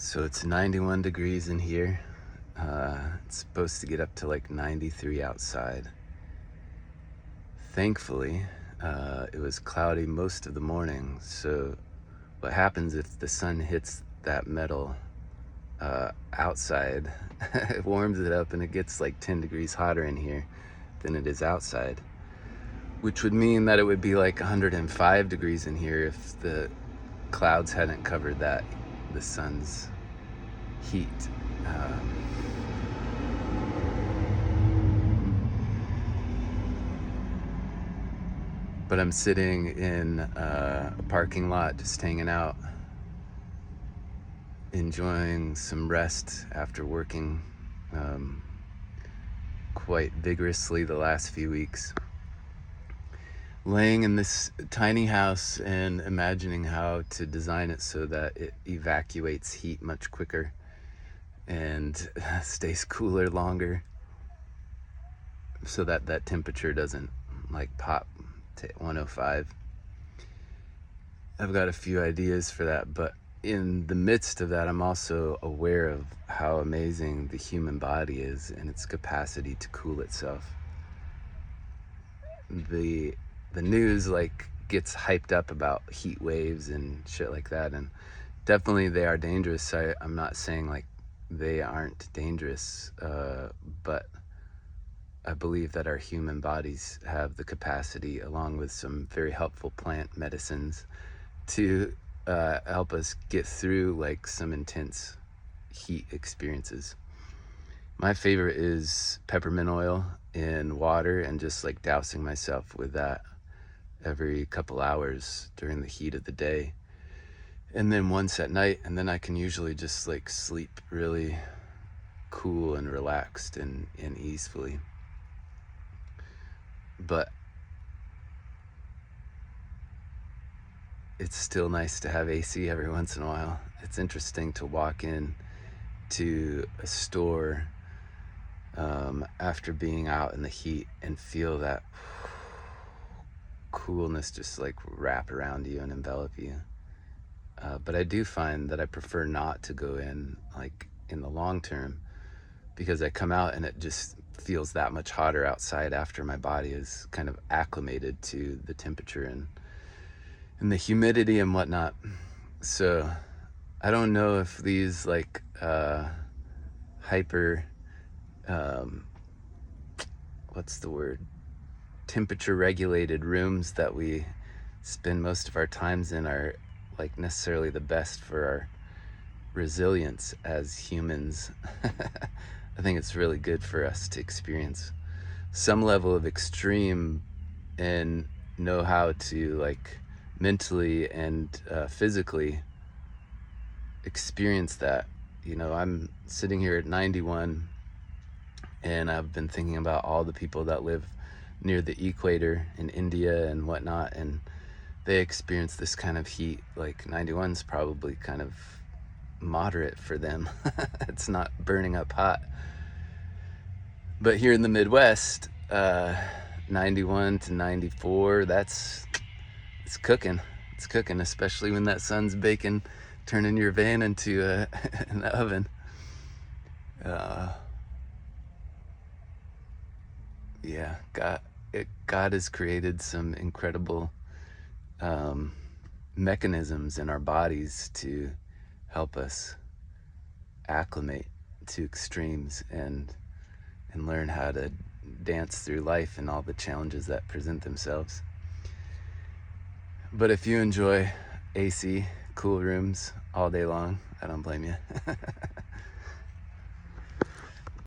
So it's 91 degrees in here. It's supposed to get up to like 93 outside. Thankfully, it was cloudy most of the morning. So what happens if the sun hits that metal outside, it warms it up and it gets like 10 degrees hotter in here than it is outside, which would mean that it would be like 105 degrees in here if the clouds hadn't covered the sun's heat. But I'm sitting in a parking lot just hanging out, enjoying some rest after working quite vigorously the last few weeks. Laying in this tiny house and imagining how to design it so that it evacuates heat much quicker and stays cooler longer, so that that temperature doesn't like pop to 105. I've got a few ideas for that, but in the midst of that, I'm also aware of how amazing the human body is and its capacity to cool itself. The news like gets hyped up about heat waves and shit like that, and definitely they are dangerous. I'm not saying like they aren't dangerous, but I believe that our human bodies have the capacity, along with some very helpful plant medicines, to help us get through like some intense heat experiences. My favorite is peppermint oil in water and just like dousing myself with that every couple hours during the heat of the day, and then once at night, and then I can usually just like sleep really cool and relaxed and easefully. But it's still nice to have AC every once in a while. It's interesting to walk in to a store after being out in the heat and feel that coolness just like wrap around you and envelop you. But I do find that I prefer not to go in like in the long term, because I come out and it just feels that much hotter outside after my body is kind of acclimated to the temperature and the humidity and whatnot. So I don't know if these like hyper what's the word, temperature regulated rooms that we spend most of our times in are like necessarily the best for our resilience as humans. I think it's really good for us to experience some level of extreme and know how to like mentally and physically experience that. You know, I'm sitting here at 91 and I've been thinking about all the people that live near the equator in India and whatnot, and they experience this kind of heat. Like 91's probably kind of moderate for them. It's not burning up hot. But here in the Midwest, 91 to 94, it's cooking. It's cooking, especially when that sun's baking, turning your van into an oven. Yeah, God has created some incredible mechanisms in our bodies to help us acclimate to extremes and learn how to dance through life and all the challenges that present themselves. But if you enjoy AC, cool rooms all day long, I don't blame you.